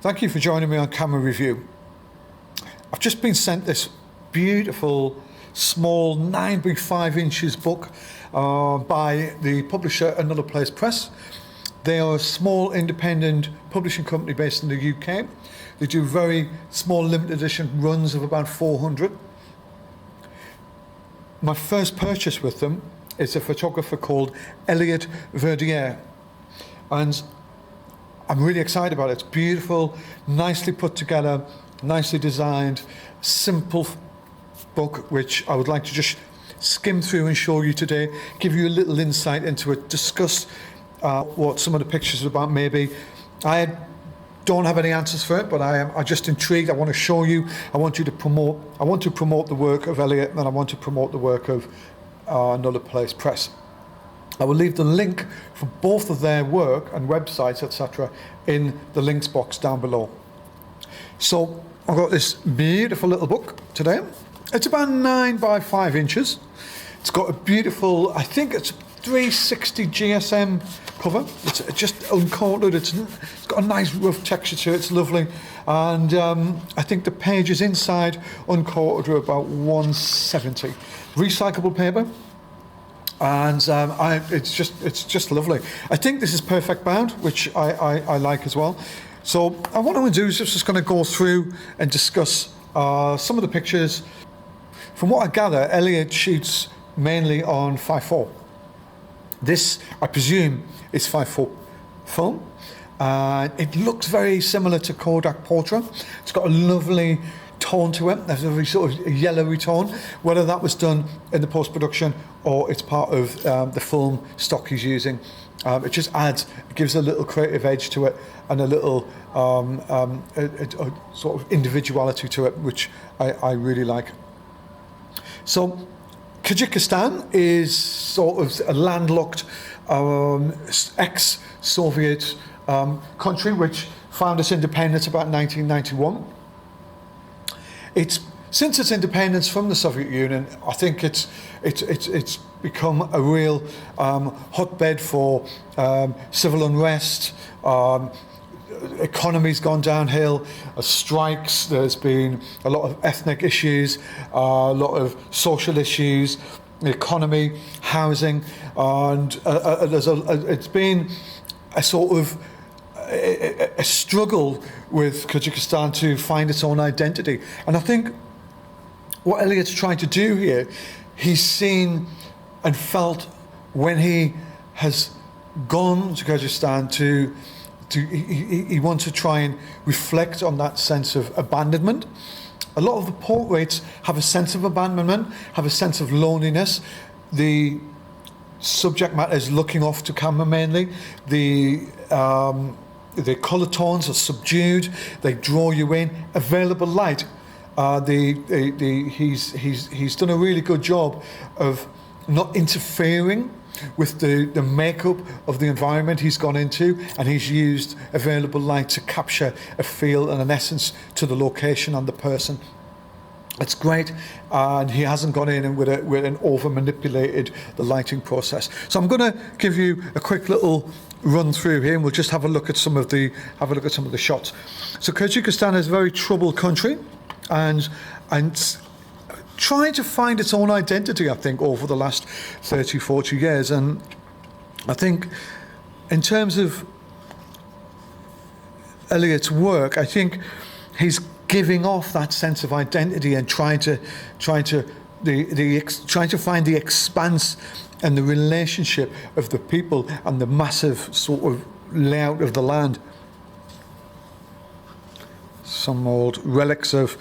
Thank you for joining me on Camera Review. I've just been sent this beautiful small 9 by 5 inches book by the publisher Another Place Press. They are a small independent publishing company based in the UK. They do very small limited edition runs of about 400. My first purchase with them is a photographer called Elliott Verdier, and I'm really excited about it. It's beautiful, nicely put together, nicely designed, simple book, which I would like to just skim through and show you today, give you a little insight into it, discuss what some of the pictures are about maybe. I don't have any answers for it, but I'm just intrigued. I want to show you. I want to promote the work of Elliott, and I want to promote the work of Another Place Press. I will leave the link for both of their work and websites, etc., in the links box down below. So I've got this beautiful little book today. It's about 9 by 5 inches. It's got a beautiful, I think it's 360 GSM cover. It's just uncoated. It's got a nice rough texture to it. It's lovely. And I think the pages inside uncoated are about 170. Recyclable paper. And it's just lovely. I think this is perfect bound, which I like as well. So what I'm going to do is just going to go through and discuss some of the pictures. From what I gather, Elliott shoots mainly on 5.4. This, I presume, is 5.4 film. It looks very similar to Kodak Portra. It's got a lovely tone to it. There's a very sort of yellowy tone. Whether that was done in the post-production or it's part of the film stock he's using, it just adds, it gives a little creative edge to it and a little a sort of individuality to it, which I really like. So Kyrgyzstan is sort of a landlocked ex-Soviet country which found its independence about 1991. Since its independence from the Soviet Union, I think it's become a real hotbed for civil unrest. Economy's gone downhill, strikes. There's been a lot of ethnic issues, a lot of social issues, the economy, housing, and it's been a sort of a struggle with Kyrgyzstan to find its own identity. And I think what Elliott's trying to do here, he's seen and felt when he has gone to Kyrgyzstan he wants to try and reflect on that sense of abandonment. A lot of the portraits have a sense of abandonment, have a sense of loneliness. The subject matter is looking off to camera mainly. The colour tones are subdued. They draw you in. Available light. He's done a really good job of not interfering with the makeup of the environment he's gone into, and he's used available light to capture a feel and an essence to the location and the person. It's great, and he hasn't gone in and with an over manipulated the lighting process. So I'm going to give you a quick little run through here, and we'll just have a look at some of the shots. So Kyrgyzstan is a very troubled country, and trying to find its own identity, I think, over the last 30, 40 years. And I think in terms of Elliott's work, I think he's giving off that sense of identity and trying to find the expanse and the relationship of the people and the massive sort of layout of the land. Some old relics of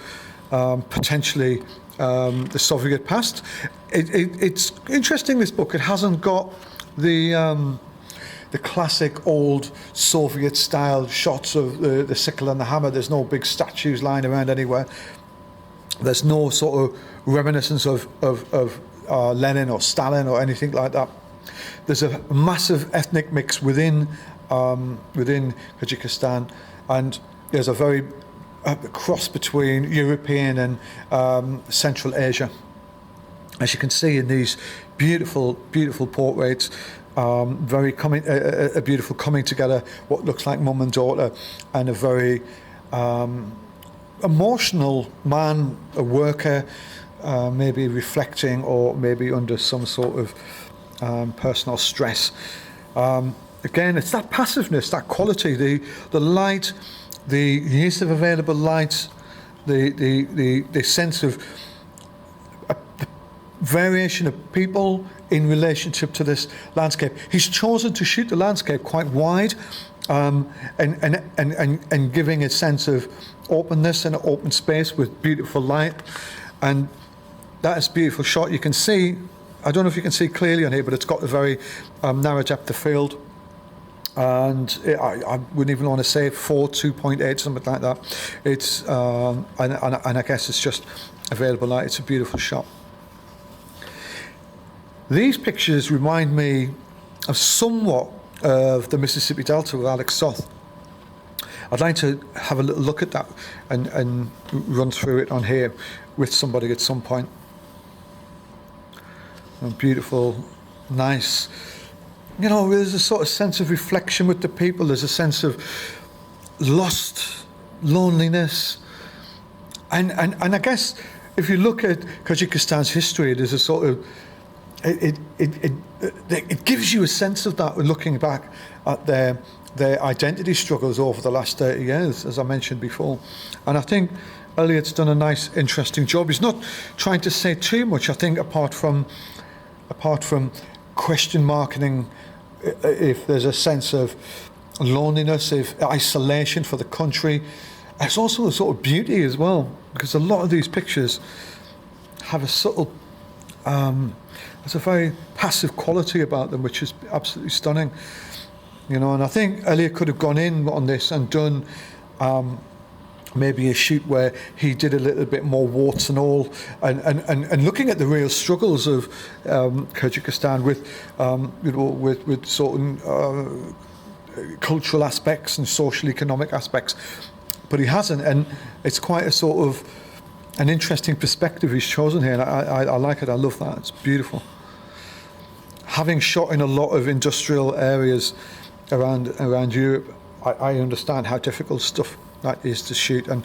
potentially the Soviet past. It's interesting, this book. It hasn't got the classic old Soviet style shots of the sickle and the hammer. There's no big statues lying around anywhere. There's no sort of reminiscence of Lenin or Stalin or anything like that. There's a massive ethnic mix within Kyrgyzstan, and there's a very cross between European and Central Asia. As you can see in these beautiful portraits, a beautiful coming together, what looks like mum and daughter, and a very emotional man, a worker, maybe reflecting or maybe under some sort of personal stress. Again, it's that passiveness, that quality, the light, the use of available light, the sense of the variation of people in relationship to this landscape. He's chosen to shoot the landscape quite wide, and giving a sense of openness and open space with beautiful light. And that is a beautiful shot. You can see, I don't know if you can see clearly on here, but it's got a very narrow depth of field. And I wouldn't even want to say 2.8, something like that. It's and I guess it's just available light. It's a beautiful shot. These pictures remind me of somewhat of the Mississippi Delta with Alex Soth. I'd like to have a little look at that and run through it on here with somebody at some point. A beautiful, nice. You know, there's a sort of sense of reflection with the people. There's a sense of lost loneliness. And I guess if you look at Kyrgyzstan's history, there's a sort of, it gives you a sense of that when looking back at their identity struggles over the last 30 years, as I mentioned before. And I think Elliott's done a nice, interesting job. He's not trying to say too much, I think, apart from question marking, if there's a sense of loneliness, if isolation for the country. It's also a sort of beauty as well, because a lot of these pictures have a subtle, there's a very passive quality about them, which is absolutely stunning. You know, and I think Elliott could have gone in on this and done maybe a shoot where he did a little bit more warts and all, and looking at the real struggles of Kyrgyzstan with with certain cultural aspects and social economic aspects, but he hasn't, and it's quite a sort of an interesting perspective he's chosen here, and I like it. I love that. It's beautiful. Having shot in a lot of industrial areas around Europe, I understand how difficult stuff that is to shoot, and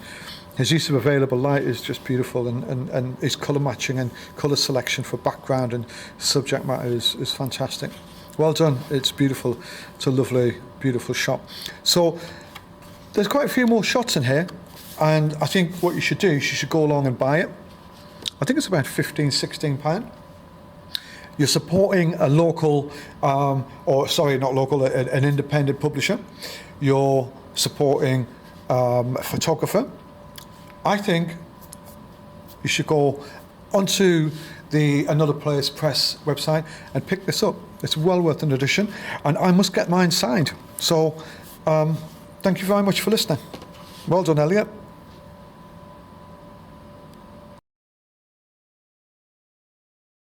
his use of available light is just beautiful, and his colour matching and colour selection for background and subject matter is fantastic. Well done. It's beautiful. It's a lovely, beautiful shot. So there's quite a few more shots in here, and I think what you should do is you should go along and buy it. I think it's about £15-16. You're supporting a local, an independent publisher. You're supporting a photographer. I think you should go onto the Another Place Press website and pick this up. It's well worth an edition, and I must get mine signed. So thank you very much for listening. Well done, Elliott.